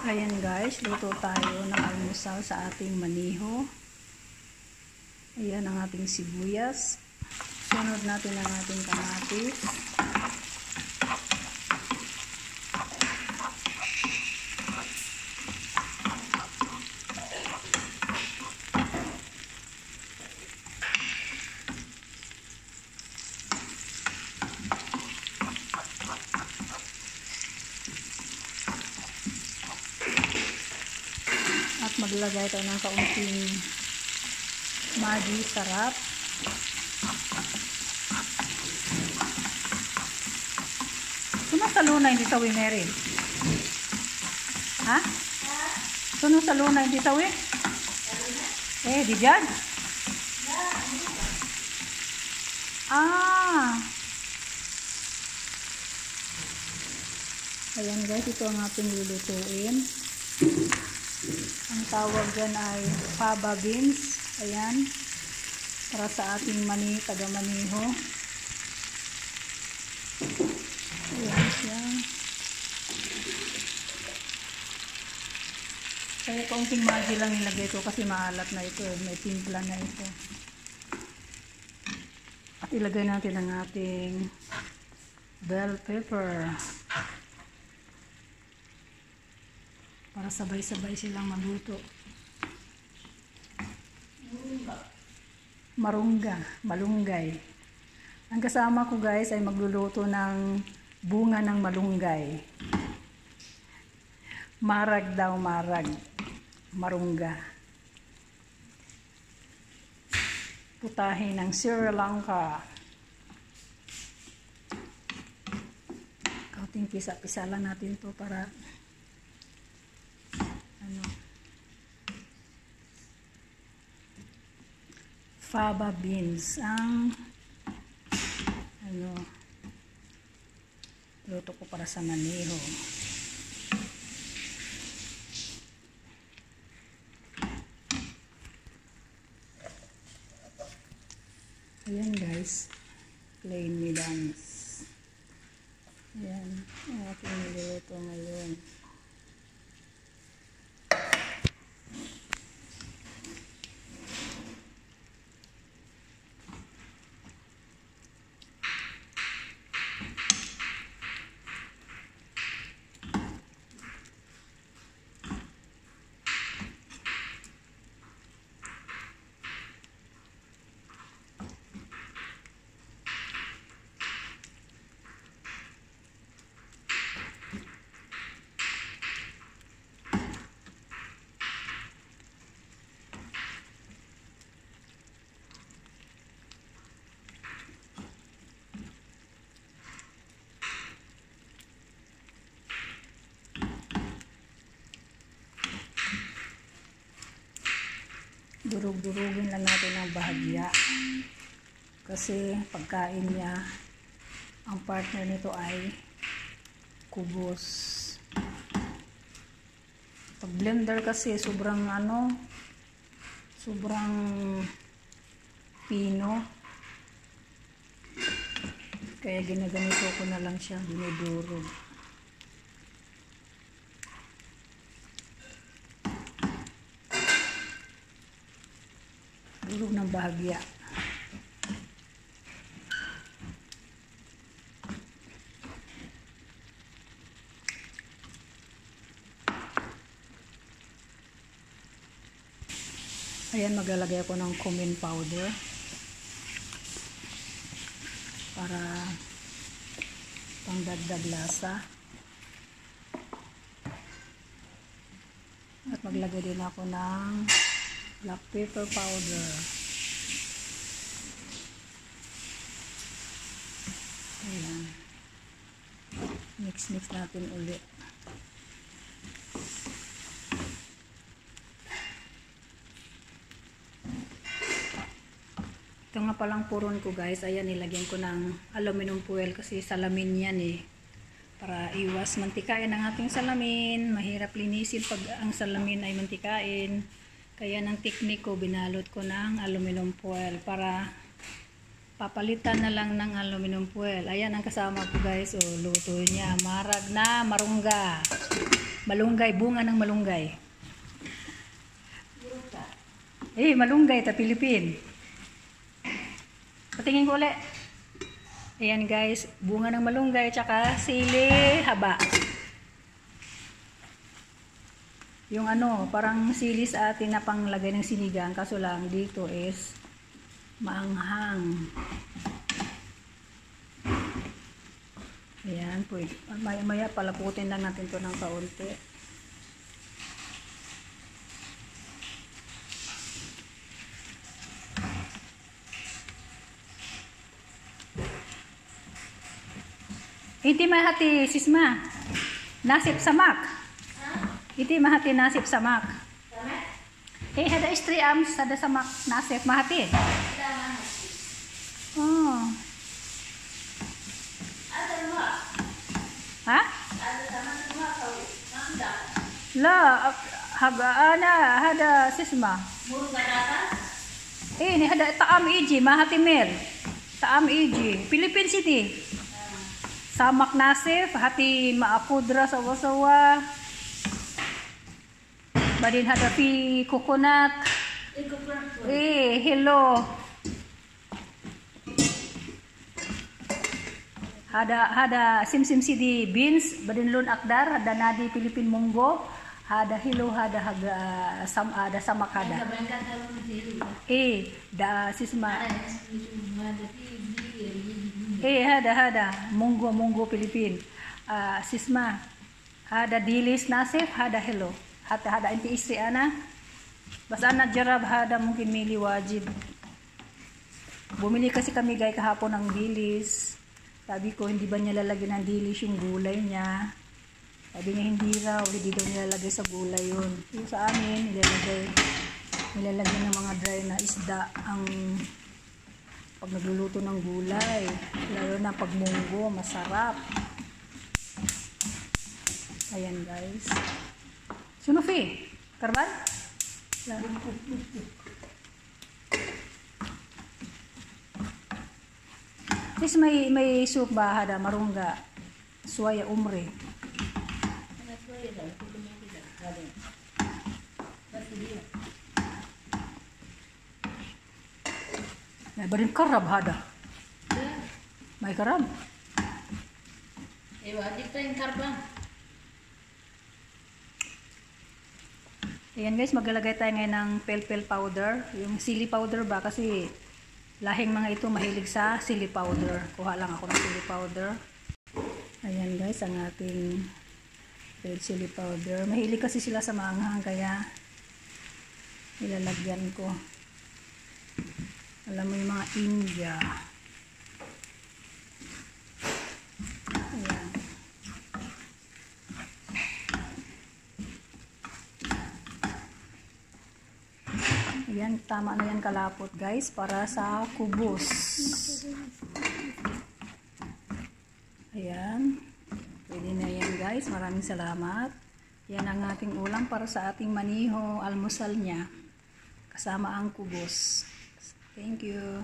Ayan guys, luto tayo ng almusal sa ating maniho. Ayan ang ating sibuyas. Sunod natin ang ating kamatis. At maglagay tayo ng kaunting Maggi sarap. Sunod sa luna, hindi sawi meron. Ha? Sunod sa luna, hindi sawi? Di dyan? Ayan guys, ito ang ating lulutuin. Ang tawag dyan ay fava beans. Ayan. Para sa ating taga-maniho. Ayan siya. Kaya kaunting Maggi lang nilagay ko kasi maalat na ito. May timpla na ito. At ilagay natin ang ating bell pepper. Para sabay-sabay silang maluto. Malunggay. Ang kasama ko guys ay magluluto ng bunga ng malunggay. Marag daw, marungga. Putahe ng Sri Lanka. Kaunting pisa-pisa lang natin to para fava beans ang luto ko para sa maniho. Ayan guys, plain milans. Ayan ang aking niluto ngayon. Durug-durugin lang natin ng bahagya kasi pagkain niya, ang partner nito ay kubos. Pag blender kasi sobrang pino, kaya ginaganito ko na lang siya, dinudurog. Durog ng bahagya. Ayan, maglalagay ako ng cumin powder para pangdagdag lasa. At maglagay din ako ng black pepper powder. Ayan. Mix natin ulit. Ito nga palang puron ko guys. Ayan, nilagyan ko ng aluminum foil kasi salamin yan para iwas mantikain ang ating salamin. Mahirap linisin pag ang salamin ay mantikain. Kaya ng teknik ko, binalot ko ng aluminum foil para papalitan na lang ng aluminum foil. Ayan ang kasama ko guys. O, luto niya. Marag na marungga. Malunggay, bunga ng malunggay. Malunggay ta Philippine. Patingin ko ulit. Ayan guys, bunga ng malunggay tsaka sili haba. Yung parang sili sa atin na panglagay ng sinigang, kaso lang dito is maanghang. Ayan, pwede. Maya palaputin lang natin to ng kaunti. Iti mahati sisma. Nasip samak. Iti mahati nasip samak. Hada istri ams ada samak nasip mahati. Oh. Ha? La, hada sisma. Ini hada taam iji mahati mer. Taam iji, Philippine City. Samak nasif, hati maapudra sawa-sawa. Badin hada pi coconut. Hello. Hada sim sidi beans, badin lun akdar, hada nadi Philippine munggo, hada hello, hada ada samak hada. Da sisma. Hada munggo Philippine. Sisma. Hada dilis nasif, hada hello. Hada inti istri ana. Bas ana jarab hada mungkin mili wajib. Bumili kasi kami guys kahapon ng dilis. Sabi ko hindi ba niya lalagyan ng dilis yung gulay niya. Sabi niya hindi raw, hindi daw nilalagay sa gulay yun. Yung sa amin nilalagyan ng mga dry na isda ang pag nagluluto ng gulay, lalo na pag munggo, masarap. Ayan guys. Sunufi, karban? This may soup ba hada marungga, suwaya umre. May barin karab hada. May karab. Wajib tayong karbang. Ayan guys, maglalagay tayo ngayon ng pel powder. Yung sili powder ba? Kasi lahing mga ito mahilig sa sili powder. Kuha lang ako ng sili powder. Ayan guys, ang ating red chili powder. Mahilig kasi sila sa maanghang kaya nilalagyan ko. Alam mo yung mga India. Ayan. Ayan, tama na yan kalapot guys para sa kubos. Ayan. Pwede na yan guys. Maraming salamat. Yan ang ating ulam para sa ating maniho almusal niya. Kasama ang kubos. Thank you.